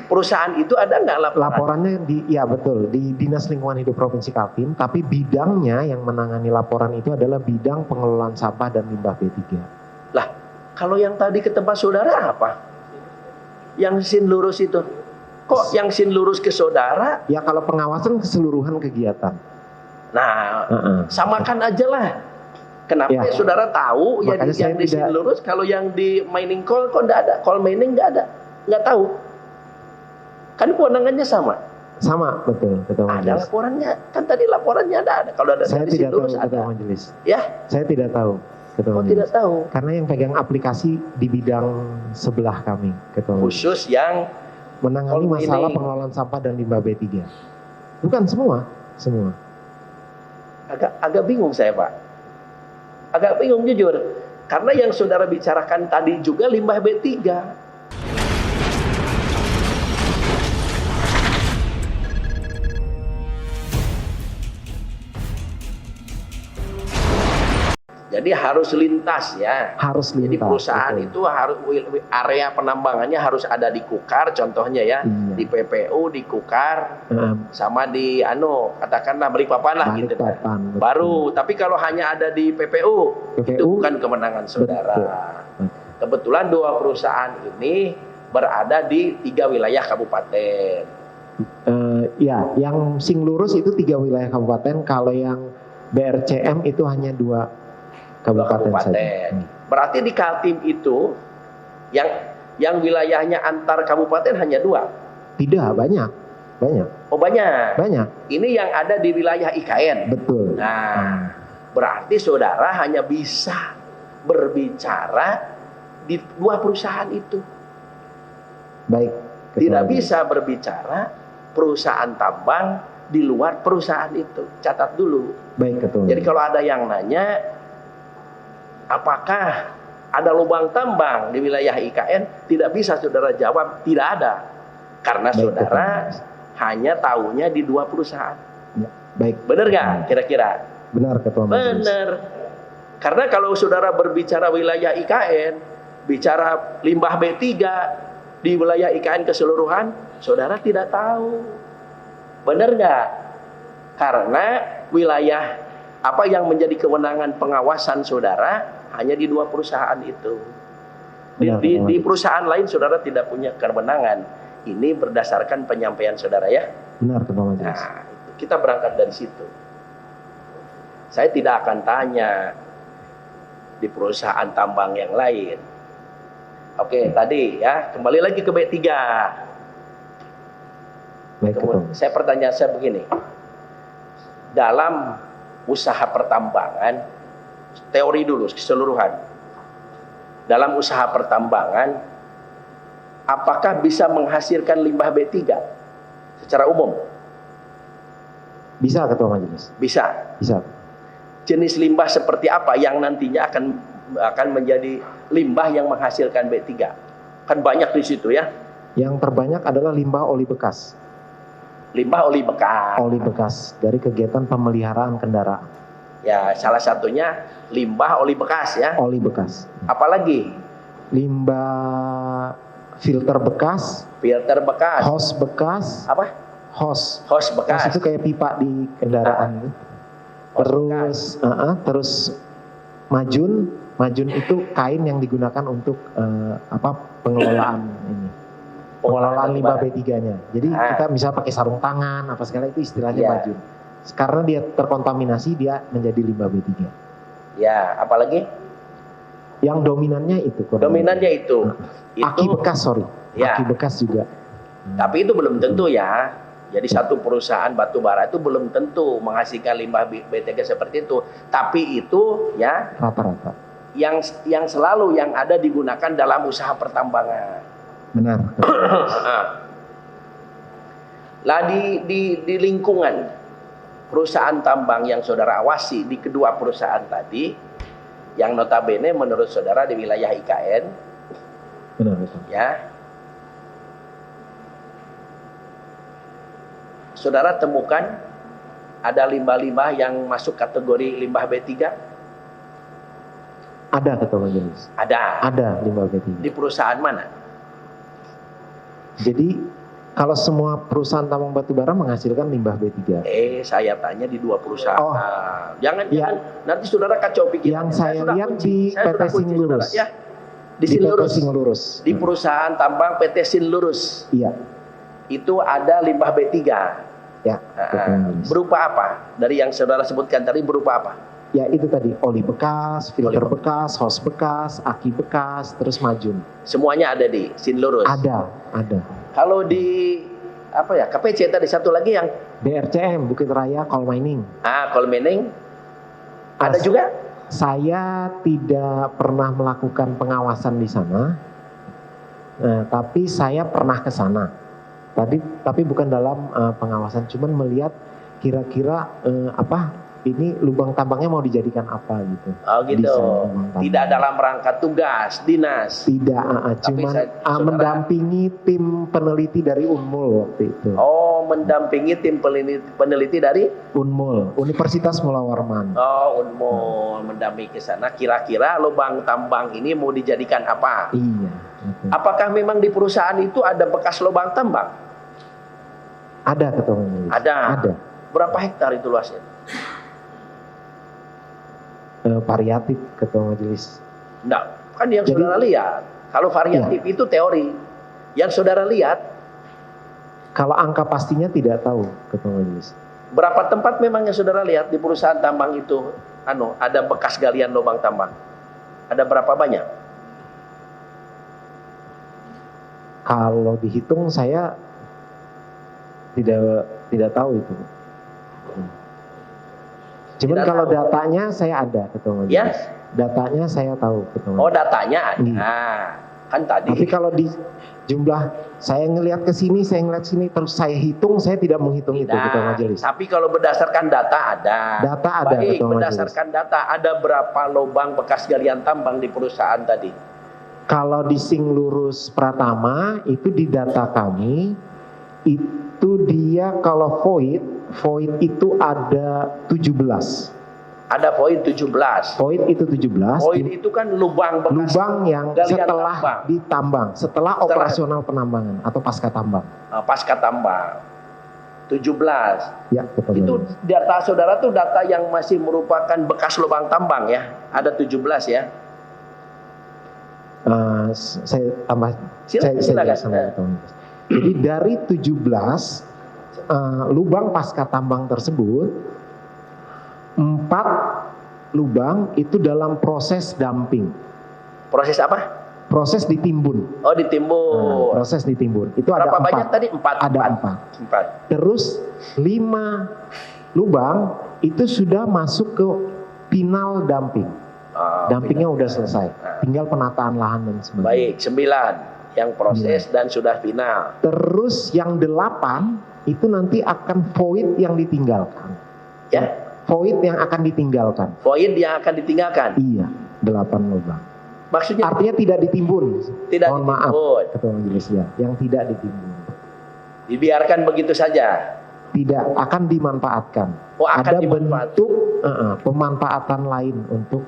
Perusahaan itu ada nggak laporan? Laporannya ya betul, di Dinas Lingkungan Hidup Provinsi Kaltim, tapi bidangnya yang menangani laporan itu adalah bidang pengelolaan sampah dan limbah B3. Lah, kalau yang tadi ke tempat saudara apa? Yang sin lurus itu? Kok yang sin lurus ke saudara? Ya kalau pengawasan keseluruhan kegiatan. Nah, samakan aja lah. Kenapa Ya. saudara tahu yang di sin lurus, kalau yang di mining coal kok enggak ada? Coal mining enggak ada. Enggak tahu. Kan kewenangannya sama. Sama, betul, Ketua Majelis. Ada laporannya. Kan tadi laporannya ada. Kalau ada saya dari tidak lurus tahu, ada. Ketua Majelis. Ya? Saya tidak tahu, Ketua Majelis. Tidak tahu. Karena yang pegang aplikasi di bidang sebelah kami, Ketua Majelis. Khusus yang menangani masalah pengelolaan sampah dan limbah B3. Bukan semua. Agak bingung saya, Pak. Agak bingung jujur. Karena yang saudara bicarakan tadi juga limbah B3. Jadi harus lintas ya. Harus lintas. Jadi perusahaan betul. itu harus area penambangannya harus ada di Kukar contohnya ya. Iya. Di PPU, di Kukar, sama di katakanlah Balikpapan lah gitu kan. Baru, tapi kalau hanya ada di PPU itu bukan kemenangan saudara. Betul. Kebetulan dua perusahaan ini berada di 3 wilayah kabupaten. Ya, yang sing lurus itu 3 wilayah kabupaten, kalau yang BRCM itu hanya 2 kabupaten saja. Berarti di Kaltim itu yang wilayahnya antar kabupaten hanya 2? Tidak, banyak. Oh banyak? Banyak. Ini yang ada di wilayah IKN? Betul. Nah, berarti saudara hanya bisa berbicara di 2 perusahaan itu. Baik. Tidak bisa berbicara perusahaan tambang di luar perusahaan itu. Catat dulu. Baik, Ketua. Jadi kalau ada yang nanya, apakah ada lubang tambang di wilayah IKN? Tidak bisa saudara jawab, tidak ada. Karena baik, saudara hanya tahunya di 2 perusahaan. Ya, baik. Benar nggak kira-kira? Benar, Ketua Majelis. Benar. Karena kalau saudara berbicara wilayah IKN, bicara limbah B3 di wilayah IKN keseluruhan, saudara tidak tahu. Benar nggak? Karena wilayah apa yang menjadi kewenangan pengawasan saudara hanya di 2 perusahaan itu. Di perusahaan lain saudara tidak punya kewenangan. Ini berdasarkan penyampaian saudara ya. Benar, Ketua Majelis. Nah, kita berangkat dari situ. Saya tidak akan tanya di perusahaan tambang yang lain. Oke, tadi ya, kembali lagi ke B3. Baik, saya pertanyaan saya begini. Dalam usaha pertambangan, teori dulu keseluruhan. Dalam usaha pertambangan, apakah bisa menghasilkan limbah B3 secara umum? Bisa, Ketua Majelis. Bisa. Bisa. Jenis limbah seperti apa yang nantinya akan menjadi limbah yang menghasilkan B3? Kan banyak di situ ya. Yang terbanyak adalah limbah oli bekas. Limbah oli bekas. Oli bekas dari kegiatan pemeliharaan kendaraan. Ya, salah satunya limbah oli bekas ya. Oli bekas. Apalagi? Limbah filter bekas. Filter bekas. Hos bekas. Apa? Hos. Hos bekas. Hos itu kayak pipa di kendaraan. Terus majun. Majun itu kain yang digunakan untuk pengelolaan ini. Pengelolaan limbah B3-nya. Jadi kita bisa pakai sarung tangan, apa segala itu istilahnya majun. Karena dia terkontaminasi, dia menjadi limbah B3. Ya, apalagi? Yang dominannya itu. Dominannya itu. Aki bekas, sorry. Ya. Aki bekas juga. Tapi itu belum tentu ya. Jadi satu perusahaan batu bara itu belum tentu menghasilkan limbah B3 seperti itu. Tapi itu ya rata-rata. Yang selalu yang ada digunakan dalam usaha pertambangan. Benar. Lah di lingkungan perusahaan tambang yang saudara awasi di kedua perusahaan tadi, yang notabene menurut saudara di wilayah IKN, benar, betul. Ya, saudara temukan ada limbah-limbah yang masuk kategori limbah B3? Ada, Ketua Majelis. Ada limbah B3. Di perusahaan mana? Jadi kalau semua perusahaan tambang batu bara menghasilkan limbah B3. Saya tanya di 2 perusahaan. Oh, jangan ya. nanti saudara kacau pikiran. Yang saya lihat di PT Sinlurus. Ya. Di Sinlurus. Di PT perusahaan tambang PT Sinlurus. Iya. Itu ada limbah B3. Ya. Berupa apa? Dari yang saudara sebutkan tadi berupa apa? Ya itu tadi, oli bekas, filter bekas, hose bekas, aki bekas, terus majun. Semuanya ada di Sinlurus. Ada. Kalau di KPC tadi satu lagi yang BRCM Bukit Raya Coal Mining. Coal Mining ada juga. Saya tidak pernah melakukan pengawasan di sana, tapi saya pernah ke sana. Tapi bukan dalam pengawasan, cuman melihat kira-kira ini lubang tambangnya mau dijadikan apa gitu. Oh gitu. Tidak dalam rangka tugas dinas. Tidak, cuman mendampingi tim peneliti dari Unmul waktu itu. Oh, mendampingi tim peneliti dari Unmul, Universitas Mula Warman. Oh, Unmul mendampingi ke sana. Kira-kira lubang tambang ini mau dijadikan apa? Iya. Gitu. Apakah memang di perusahaan itu ada bekas lubang tambang? Ada, Ketua Majelis. Ada. Berapa hektar itu luasnya? Variatif, Ketua Majelis. Enggak, kan yang saudara lihat. Kalau variatif itu teori. Yang saudara lihat, kalau angka pastinya tidak tahu, Ketua Majelis. Berapa tempat memang yang saudara lihat di perusahaan tambang itu ada bekas galian lubang tambang? Ada berapa banyak? Kalau dihitung saya tidak tahu itu. Cuman Tidak kalau tahu. Datanya saya ada, Ketua Majelis. Ya? Datanya saya tahu, Ketua Majelis. Oh, datanya ada. Kan tadi. Tapi kalau di jumlah saya ngelihat ke sini, saya ngelihat sini, terus saya hitung, saya tidak menghitung itu, Ketua Majelis. Tapi kalau berdasarkan data ada. Data ada, Baik, Ketua Majelis. berdasarkan data ada berapa lubang bekas galian tambang di perusahaan tadi? Kalau di Singlurus Pratama itu di data kami itu dia kalau void itu ada 17. Ada poin 17. Void itu 17. Poin itu kan lubang bekas lubang yang galian setelah tambang. ditambang, setelah operasional penambangan atau pasca tambang. Pasca tambang. 17. Ya, betul. Itu data saudara tuh data yang masih merupakan bekas lubang tambang ya. Ada 17 ya. Saya tambah Silakan. Jadi dari 17 lubang pasca tambang tersebut, 4 lubang itu dalam proses dumping. Proses apa? Proses ditimbun. Oh, ditimbun. Proses ditimbun. Itu berapa ada 4. banyak tadi? 4. Ada 4. Terus 5 lubang itu sudah masuk ke final dumping. Dumpingnya udah selesai. Tinggal penataan lahan dan sebagainya. Baik, 9 yang proses dan sudah final. Terus yang 8 itu nanti akan void yang ditinggalkan. Ya? Void yang akan ditinggalkan. Void yang akan ditinggalkan. Iya, 8 lubang. Maksudnya artinya tidak ditimbun. Tidak Mohon ditimbun. maaf, Ketua Majelis ya, yang tidak ditimbun. Dibiarkan begitu saja. Tidak akan dimanfaatkan. Oh, akan ada dimanfaatkan. bentuk pemanfaatan lain untuk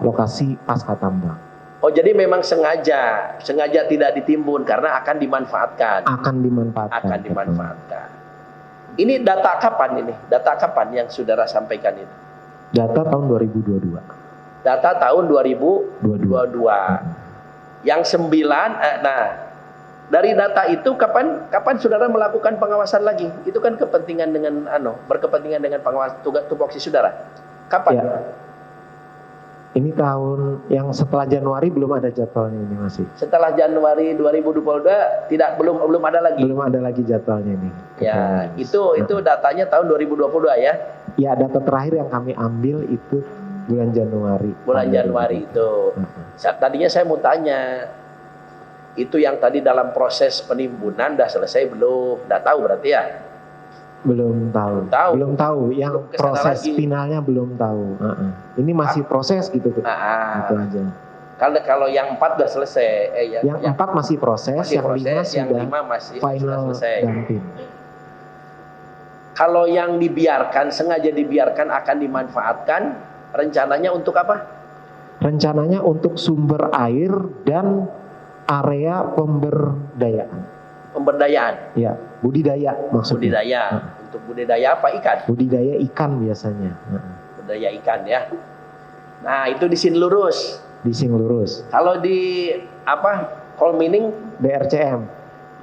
lokasi pasca tambang. Oh, jadi memang sengaja tidak ditimbun karena akan dimanfaatkan. Akan dimanfaatkan. Ini data kapan ini? Data kapan yang saudara sampaikan itu? Data tahun 2022. Data tahun 2022. Yang 9, dari data itu kapan saudara melakukan pengawasan lagi? Itu kan kepentingan dengan berkepentingan dengan pengawasan tupoksi saudara. Kapan? Ya. Ini tahun yang setelah Januari belum ada jadwalnya ini masih. Setelah Januari 2022 belum ada lagi. Belum ada lagi jadwalnya ini. Ya, itu datanya tahun 2022 ya. Ya, data terakhir yang kami ambil itu bulan Januari. Bulan Januari itu. Tadinya saya mau tanya, itu yang tadi dalam proses penimbunan dah selesai belum? Nggak tahu berarti ya? Belum tahu. Belum tahu. Yang proses finalnya belum tahu. Ini masih proses gitu. Gitu aja. Kalau yang 4 sudah selesai. Yang 4 masih proses, yang 5 sudah final selesai. dumping. Kalau yang dibiarkan, sengaja dibiarkan akan dimanfaatkan, rencananya untuk apa? Rencananya untuk sumber air dan area pemberdayaan. Pemberdayaan. Ya, budidaya maksudnya. Budidaya. Untuk budidaya apa? Ikan. Budidaya ikan biasanya. Budidaya ikan ya. Nah, itu di sini lurus. Di sini lurus. Kalau di Kolmining DRCM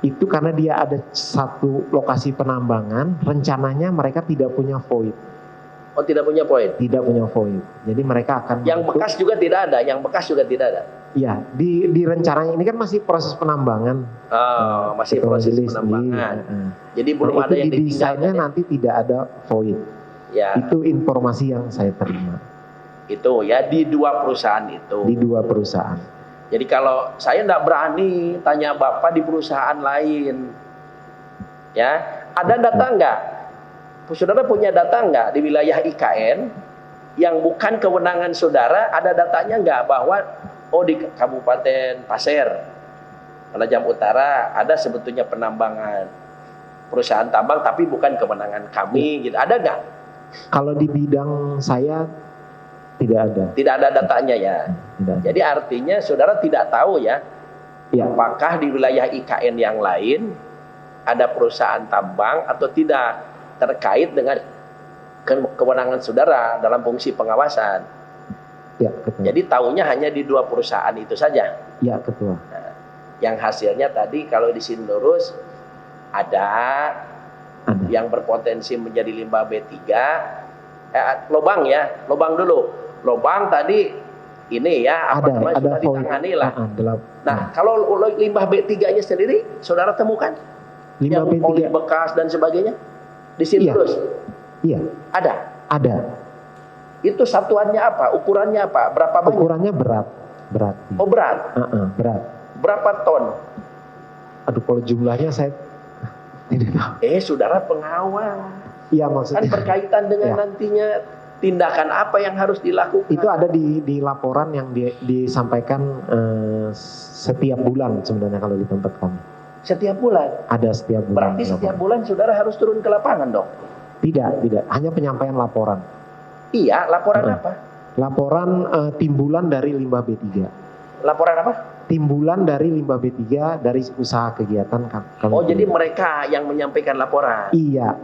itu karena dia ada satu lokasi penambangan, rencananya mereka tidak punya void. Oh, tidak punya poin. Tidak punya void. Jadi mereka akan yang bekas juga tidak ada, yang bekas juga tidak ada. Ya, di rencananya ini kan masih proses penambangan. Oh, masih proses penambangan. Jadi belum ada yang ditinggalkan. Desainnya nanti tidak ada void. Ya. Itu informasi yang saya terima. Itu ya di 2 perusahaan itu. Di 2 perusahaan. Jadi kalau saya tidak berani tanya Bapak di perusahaan lain. Ya, ada data enggak? Saudara punya data enggak di wilayah IKN yang bukan kewenangan saudara, ada datanya enggak bahwa di Kabupaten Pasir, Penajam Utara ada sebetulnya penambangan perusahaan tambang tapi bukan kewenangan kami gitu. Ada enggak? Kalau di bidang saya tidak ada. Tidak ada datanya ya. Tidak ada. Jadi artinya saudara tidak tahu ya, apakah di wilayah IKN yang lain ada perusahaan tambang atau tidak terkait dengan kewenangan saudara dalam fungsi pengawasan. Ya, ketua. Jadi tahunya hanya di 2 perusahaan itu saja. Ya, ketua. Nah, yang hasilnya tadi kalau di sini lurus ada yang berpotensi menjadi limbah B3. Lobang ya, lobang dulu. Lobang tadi ini ya sudah ditangani lah. Nah, kalau limbah B3-nya sendiri saudara temukan? Limbah yang B3 oli bekas dan sebagainya di sini terus? Iya. Ada. Itu satuannya apa? Ukurannya apa? Berapa banyak? Ukurannya berat. Oh, berat. Berat. Berapa ton? Aduh, kalau jumlahnya saya tidak tahu. Saudara pengawal. Iya, maksudnya. Kan berkaitan dengan nantinya tindakan apa yang harus dilakukan. Itu ada di laporan yang disampaikan setiap bulan sebenarnya kalau di tempat kami. Setiap bulan? Ada setiap bulan. Berarti setiap bulan saudara harus turun ke lapangan dong? Tidak. Hanya penyampaian laporan. Iya, laporan apa? Laporan timbulan dari limbah B3. Laporan apa? Timbulan dari limbah B3 dari usaha kegiatan kami. Oh, jadi mereka yang menyampaikan laporan? Iya,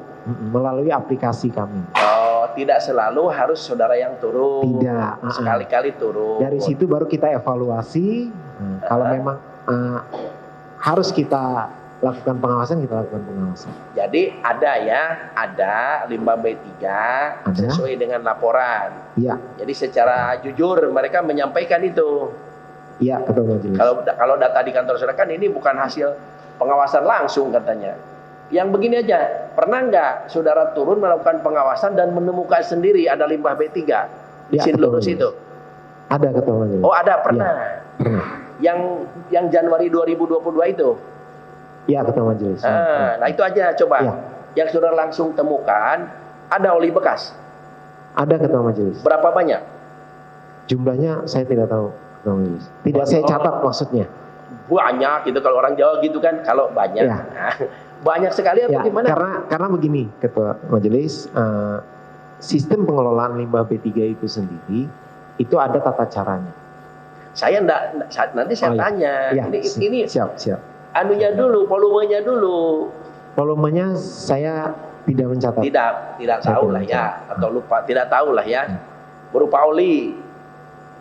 melalui aplikasi kami. Oh, tidak selalu harus saudara yang turun. Tidak. Sekali-kali turun. Dari situ baru kita evaluasi. Kalau memang harus kita lakukan pengawasan, kita lakukan pengawasan. Jadi ada limbah B3 sesuai dengan laporan. Iya. Jadi secara jujur mereka menyampaikan itu. Iya, Ketua Majelis. Kalau data di kantor saudara kan ini bukan hasil pengawasan langsung katanya. Yang begini aja, pernah nggak saudara turun melakukan pengawasan dan menemukan sendiri ada limbah B3 di sini lurus itu? Ada, Ketua Majelis. Oh, ada, pernah. Ya, pernah. Yang Januari 2022 itu? Iya, Ketua Majelis. Nah, itu aja coba. Ya. Yang saudara langsung temukan ada oli bekas? Ada, Ketua Majelis. Berapa banyak? Jumlahnya saya tidak tahu, Ketua Majelis. Tidak saya catat maksudnya. Banyak gitu kalau orang Jawa gitu kan, kalau banyak. Ya. Nah, banyak sekali atau gimana? Karena begini, Ketua Majelis, sistem pengelolaan limbah B3 itu sendiri itu ada tata caranya. Saya nanti saya tanya. Ya, ini siap. Anunya dulu, volumenya dulu. Volumenya saya tidak mencatat. Tidak tahu lah ya, atau lupa, tidak tahu lah ya. Berupa oli.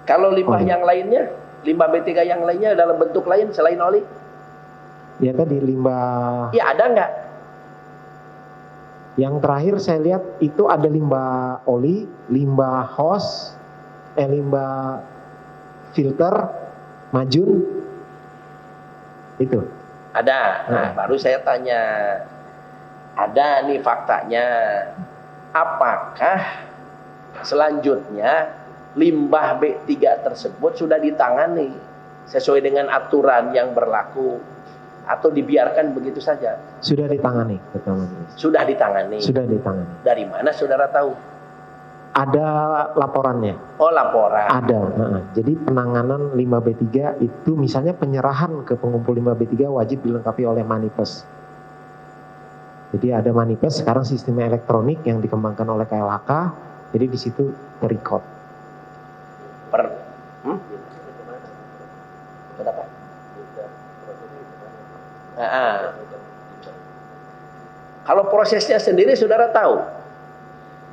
Kalau limbah yang lainnya, limbah B3 yang lainnya dalam bentuk lain selain oli? Ya tadi limbah. Ya ada nggak? Yang terakhir saya lihat itu ada limbah oli, limbah hose, limbah filter, majun, itu. Ada. Nah, baru saya tanya. Ada nih faktanya. Apakah selanjutnya limbah B3 tersebut sudah ditangani sesuai dengan aturan yang berlaku atau dibiarkan begitu saja? Sudah ditangani, Ketua Majelis. Sudah ditangani. Sudah ditangani. Dari mana saudara tahu? Ada laporannya. Oh, laporan. Ada. Jadi penanganan limbah B3 itu misalnya penyerahan ke pengumpul limbah B3 wajib dilengkapi oleh manifest. Jadi ada manifest, sekarang sistem elektronik yang dikembangkan oleh KLHK. Jadi di situ terrecord. Berapa? Nah, kalau prosesnya sendiri saudara tahu,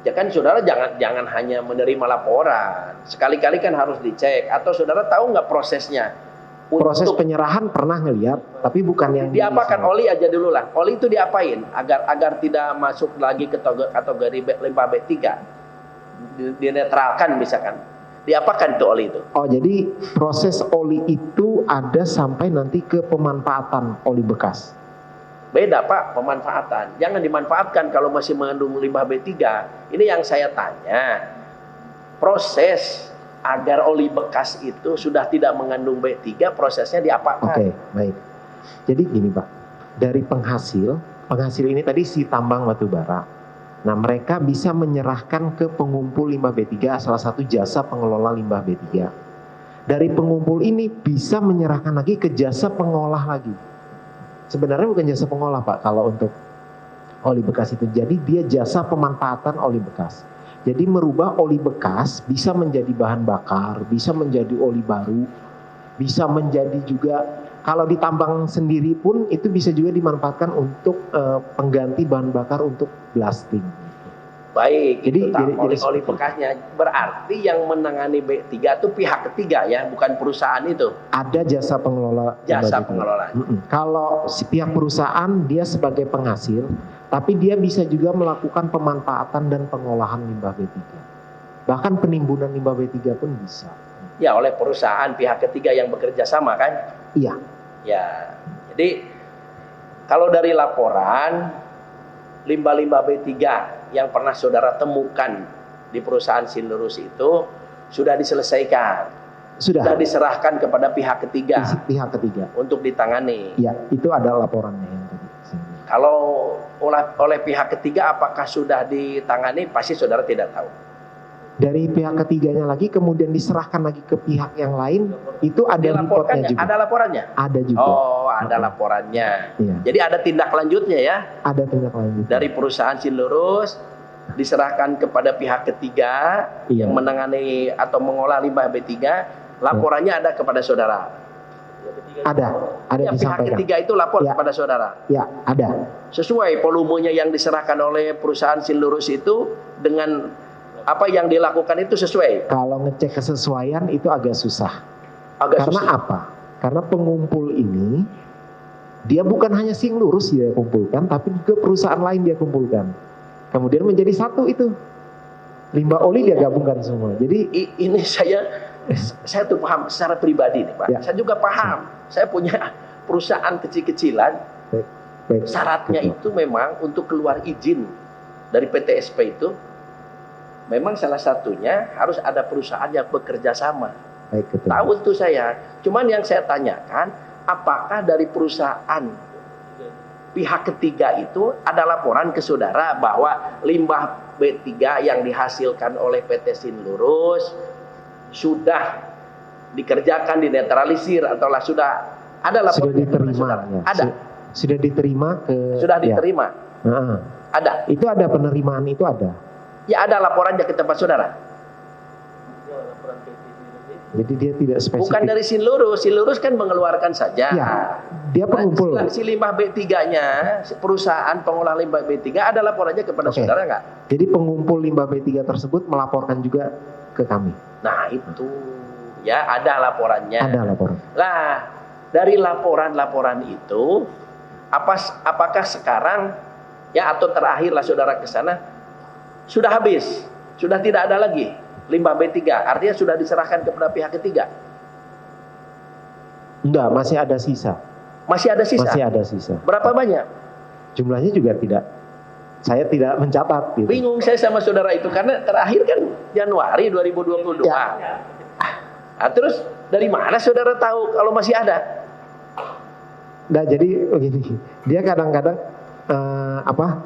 ya kan saudara jangan hanya menerima laporan, sekali-kali kan harus dicek. Atau saudara tahu nggak prosesnya? Proses penyerahan pernah ngelihat, tapi bukan yang diapakan oli aja dulu lah. Oli itu diapain agar tidak masuk lagi ke kategori limbah B3, dinetralkan misalkan. Diapakan itu oli itu? Oh, jadi proses oli itu ada sampai nanti ke pemanfaatan oli bekas. Beda Pak, pemanfaatan. Jangan dimanfaatkan kalau masih mengandung limbah B3. Ini yang saya tanya. Proses agar oli bekas itu sudah tidak mengandung B3, prosesnya diapakan? Oke, baik. Jadi gini Pak, dari penghasil ini tadi si tambang batu bara. Nah, mereka bisa menyerahkan ke pengumpul limbah B3, salah satu jasa pengelola limbah B3. Dari pengumpul ini bisa menyerahkan lagi ke jasa pengolah lagi. Sebenarnya bukan jasa pengolah Pak, kalau untuk oli bekas itu. Jadi dia jasa pemanfaatan oli bekas. Jadi merubah oli bekas bisa menjadi bahan bakar, bisa menjadi oli baru, bisa menjadi juga kalau ditambang sendiri pun itu bisa juga dimanfaatkan untuk pengganti bahan bakar untuk blasting. Baik, jadi oli bekasnya. Berarti yang menangani B3 itu pihak ketiga ya, bukan perusahaan itu. Ada jasa pengelola. Jasa pengelola. Kalau si pihak perusahaan dia sebagai penghasil, tapi dia bisa juga melakukan pemanfaatan dan pengolahan limbah B3. Bahkan penimbunan limbah B3 pun bisa. Ya, oleh perusahaan pihak ketiga yang bekerja sama kan? Iya. Ya, jadi kalau dari laporan limbah-limbah B3 yang pernah saudara temukan di perusahaan Sinlurus itu sudah diselesaikan. Sudah diserahkan kepada pihak ketiga. Pihak ketiga. Untuk ditangani. Ya, itu ada laporannya yang tadi. Kalau oleh pihak ketiga apakah sudah ditangani, pasti saudara tidak tahu. Dari pihak ketiganya lagi kemudian diserahkan lagi ke pihak yang lain, itu ada reportnya juga. Ada laporannya? Ada juga. Oh, ada laporannya. Iya. Jadi ada tindak lanjutnya ya? Ada tindak lanjut. Dari perusahaan Sinlurus diserahkan kepada pihak ketiga yang menangani atau mengolah limbah B3, laporannya ada kepada saudara. Ada ya, pihak ketiga itu lapor kepada saudara. Ya, ada. Sesuai volumenya yang diserahkan oleh perusahaan Sinlurus itu dengan apa yang dilakukan itu sesuai. Kalau ngecek kesesuaian itu agak susah. Karena susah. Apa? Karena pengumpul ini dia bukan hanya Sinlurus dia kumpulkan, tapi juga perusahaan lain dia kumpulkan. Kemudian menjadi satu itu. Limbah oli dia gabungkan semua. Jadi ini saya tuh paham secara pribadi nih Pak. Ya. Saya juga paham. Saya punya perusahaan kecil-kecilan. Baik. Syaratnya itu memang untuk keluar izin dari PTSP itu memang salah satunya harus ada perusahaan yang bekerja sama. Baik, betul. Tahu itu saya. Cuman yang saya tanyakan, apakah dari perusahaan pihak ketiga itu ada laporan ke saudara bahwa limbah B3 yang dihasilkan oleh PT Sinlurus sudah dikerjakan, dinetralisir, atau sudah ada laporan? Sudah diterima. Ya. Ada. Sudah diterima ke. Sudah diterima. Ya. Ada. Itu ada penerimaan itu ada. Ya, ada laporannya ke tempat saudara. Jadi dia tidak spesifik. Bukan dari Sinlurus. Sinlurus kan mengeluarkan saja. Ya, dia pengumpul. Si limbah B3-nya, perusahaan pengolah limbah B3 ada laporannya kepada saudara nggak? Jadi pengumpul limbah B3 tersebut melaporkan juga ke kami. Nah itu, ya ada laporannya. Ada laporan. Nah, dari laporan-laporan itu, apakah sekarang, ya atau terakhirlah saudara ke sana, sudah habis, sudah tidak ada lagi limbah B3, artinya sudah diserahkan kepada pihak ketiga? Enggak, masih ada sisa. Masih ada sisa? Masih ada sisa. Berapa banyak? Jumlahnya juga saya tidak mencatat. Gitu. Bingung saya sama saudara itu, karena terakhir kan Januari 2022. Ya. Nah, terus dari mana saudara tahu kalau masih ada? Nah, jadi begini, dia kadang-kadang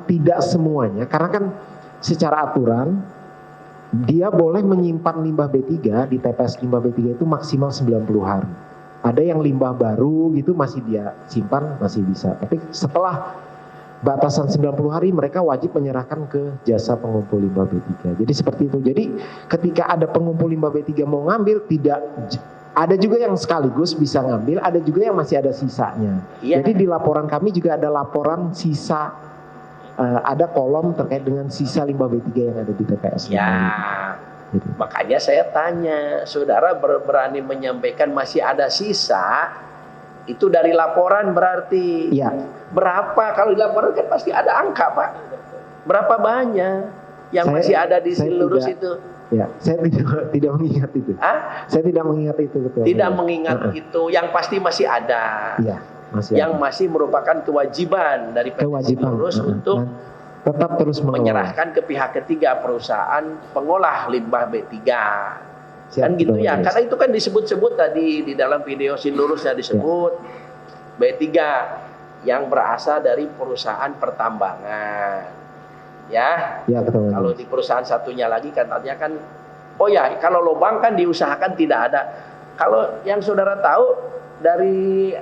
tidak semuanya, karena kan secara aturan dia boleh menyimpan limbah B3 di TPS limbah B3 itu maksimal 90 hari. Ada yang limbah baru gitu masih dia simpan, masih bisa. Tapi setelah batasan 90 hari mereka wajib menyerahkan ke jasa pengumpul limbah B3. Jadi seperti itu. Jadi ketika ada pengumpul limbah B3 mau ngambil, tidak Ada juga yang sekaligus bisa ngambil, ada juga yang masih ada sisanya. Iya. Jadi di laporan kami juga ada laporan sisa, ada kolom terkait dengan sisa limbah B3 yang ada di TPS. Ya, Gitu. makanya saya tanya, saudara berani menyampaikan masih ada sisa, itu dari laporan berarti. Iya. Berapa? Kalau di laporan kan pasti ada angka, Pak. Berapa banyak yang masih ada di Sinlurus itu? Ya, saya tidak mengingat itu. Hah? Saya tidak mengingat itu, betul. Tidak mengingat itu, yang pasti masih ada. Iya, masih yang ada. masih merupakan kewajiban dari PT Sinlurus untuk tetap terus menyerahkan ke pihak ketiga perusahaan pengolah limbah B3. Siap, Kan gitu betul, ya, Mas. karena itu kan disebut-sebut tadi di dalam video Sinlurusnya disebut B3 yang berasal dari perusahaan pertambangan. Ya, Ya, betul. kalau di perusahaan satunya lagi katanya kan, oh ya, kalau lubang kan diusahakan tidak ada. Kalau yang saudara tahu dari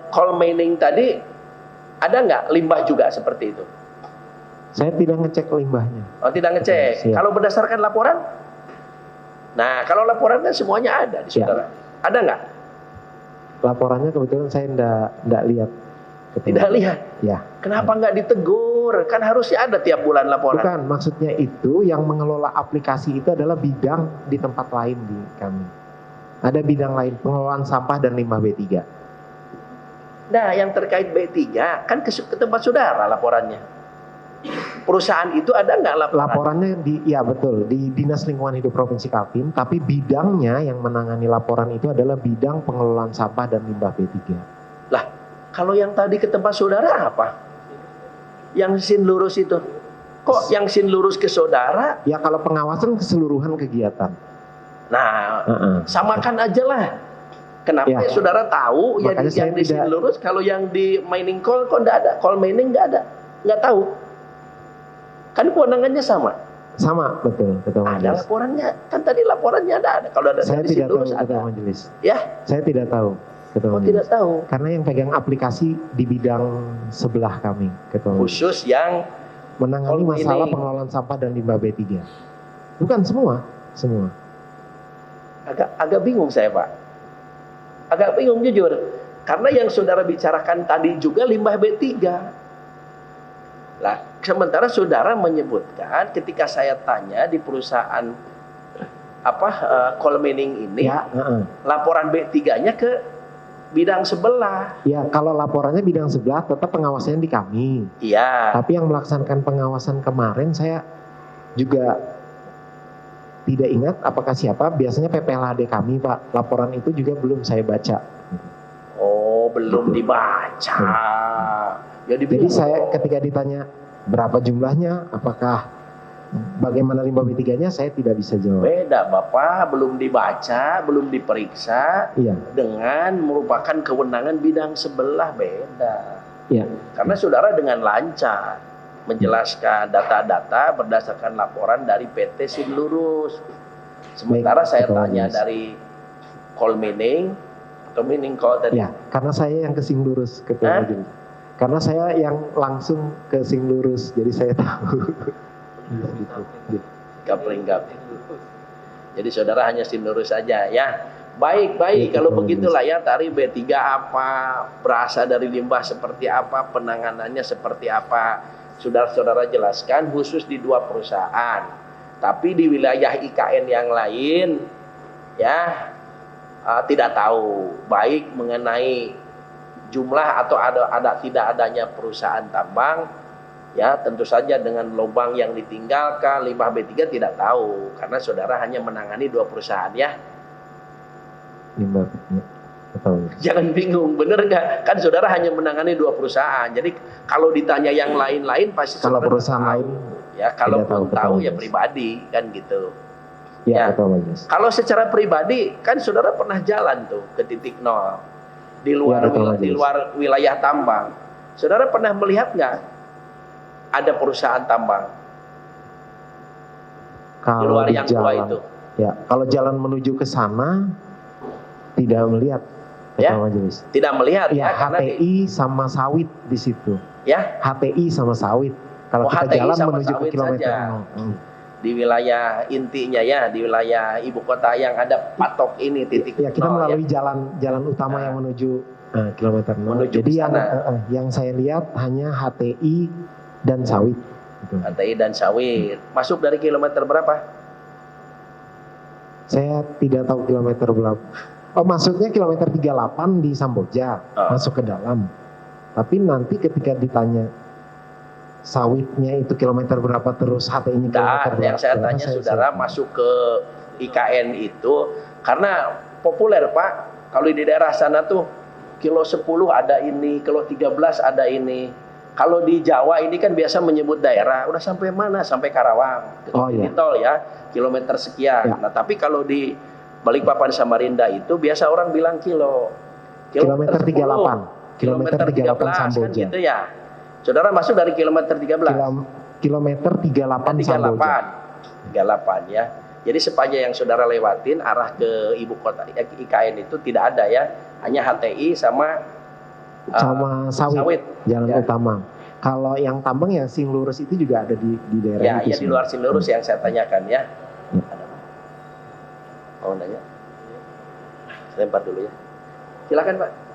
coal mining tadi, ada nggak limbah juga seperti itu? Saya tidak ngecek limbahnya. Oh, tidak ngecek. Siap. Kalau berdasarkan laporan? Nah, kalau laporan kan semuanya ada di saudara. Ada nggak? Laporannya kebetulan saya enggak lihat. Tidak lihat. Ya. Kenapa nggak ditegur? Kan harusnya ada tiap bulan laporan. Bukan, maksudnya itu yang mengelola aplikasi itu adalah bidang di tempat lain di kami. Ada bidang lain, pengelolaan sampah dan limbah B3. Nah, yang terkait B3 kan ke tempat saudara laporannya. Perusahaan itu ada nggak laporan? Laporannya ya betul, di Dinas Lingkungan Hidup Provinsi Kaltim, tapi bidangnya yang menangani laporan itu adalah bidang pengelolaan sampah dan limbah B3. Lah, kalau yang tadi ke tempat saudara apa? Yang Sinlurus itu. Kok yang Sinlurus ke saudara? Ya kalau pengawasan keseluruhan kegiatan. Nah, samakan aja lah. Kenapa Ya. saudara tahu yang Makanya saya di tidak- Sinlurus, kalau yang di mining coal kok enggak ada? Coal mining enggak ada. Enggak tahu. Kan kewenangannya sama. Sama, betul, Ketua Ada Majelis. laporannya. Kan tadi laporannya ada. Kalau ada Saya dari tidak tahu, Sinlurus ada. Ketua Majelis. Ya, Saya tidak tahu, Ketua kok Majelis. tidak tahu? Karena yang pegang aplikasi di bidang sebelah kami, Ketua Majelis. Khusus yang Menangani Coal masalah mining. pengelolaan sampah dan limbah B3. Bukan semua. agak bingung saya, Pak. Agak bingung jujur. Karena yang saudara bicarakan tadi juga limbah B3. Lah, sementara saudara menyebutkan ketika saya tanya di perusahaan coal mining ini, Ya, laporan B3-nya ke bidang sebelah. ya kalau laporannya bidang sebelah tetap pengawasannya di kami. Iya. Tapi yang melaksanakan pengawasan kemarin saya juga tidak ingat apakah siapa. Biasanya PPLHD kami, Pak. Laporan itu juga belum saya baca. Oh, belum dibaca. Jadi Jadi saya ketika ditanya berapa jumlahnya, apakah bagaimana limbah B3-nya, saya tidak bisa jawab. beda, Bapak, belum dibaca, belum diperiksa. Iya, Dengan merupakan kewenangan bidang sebelah, beda. iya. Karena saudara dengan lancar menjelaskan data-data berdasarkan laporan dari PT Sinlurus. Sementara Baik, saya Ketua tanya Majelis. dari coal mining atau mining coal tadi. Ya, karena saya yang ke Singlurus, Ketua Majelis. Karena saya yang langsung ke Singlurus, jadi saya tahu. Gapling. Jadi saudara hanya Sinlurus saja ya. Baik, Ya, kalau Ketua begitulah ya, tadi B3 apa, berasal dari limbah seperti apa, penanganannya seperti apa. Saudara-saudara jelaskan khusus di 2 perusahaan. Tapi di wilayah IKN yang lain ya tidak tahu baik mengenai jumlah atau ada tidak adanya perusahaan tambang. Ya, tentu saja dengan lubang yang ditinggalkan limbah B3 tidak tahu karena saudara hanya menangani 2 perusahaan ya. Limbah, ya. Ketua Majelis. Jangan bingung, bener nggak? Kan saudara hanya menangani 2 perusahaan. Jadi kalau ditanya yang lain-lain pasti Kalau saudara perusahaan tahu. lain Ya, kalau tidak pun tahu, tahu Ketua ya Majelis. pribadi kan gitu. Ya, Ya. Ketua Majelis. Kalau secara pribadi kan saudara pernah jalan tuh ke titik 0 di luar Ya, Ketua Majelis. di luar wilayah tambang. Saudara pernah melihat nggak ada perusahaan tambang di Kalau luar di yang 2 jalan, itu? ya, kalau jalan menuju ke sana tidak melihat, Ya. Ketua Majelis. Tidak melihat Ya, karena HTI sama sawit di situ. ya. HTI sama sawit. Kalau Oh, kita HTI jalan sama menuju ke sawit kilometer saja. 0. di wilayah intinya ya, di wilayah ibu kota yang ada patok ini titik ya, kita nol, melalui jalan utama yang menuju kilometer 0. Menuju Jadi kesana. yang saya lihat hanya HTI dan sawit. Gitu. HTI dan sawit. Masuk dari kilometer berapa? Saya tidak tahu kilometer berapa. Oh, maksudnya kilometer 38 di Samboja, masuk ke dalam. Tapi nanti ketika ditanya sawitnya itu kilometer berapa, terus HTI-nya kilometer berapa? Yang saya tanya saudara masuk ke IKN itu karena populer Pak. Kalau di daerah sana tuh kilo 10 ada ini, kilo 13 ada ini. Kalau di Jawa ini kan biasa menyebut daerah, udah sampai mana? Sampai Karawang. Di tol ya, kilometer sekian. Nah, tapi kalau di Balikpapan Samarinda itu biasa orang bilang kilometer 38. Kilometer 38 Samboja. Kan gitu ya. Saudara masuk dari kilometer 13. Kilometer 38 Samboja. 38 ya. Jadi sepanjang yang saudara lewatin arah ke ibu kota IKN itu tidak ada ya. Hanya HTI sama sawit jalan utama. Kalau yang tambang ya Singlurus itu juga ada di daerah itu. Ya, di luar Singlurus yang saya tanyakan ya. Mau nanya? Lempar dulu ya. Silakan Pak.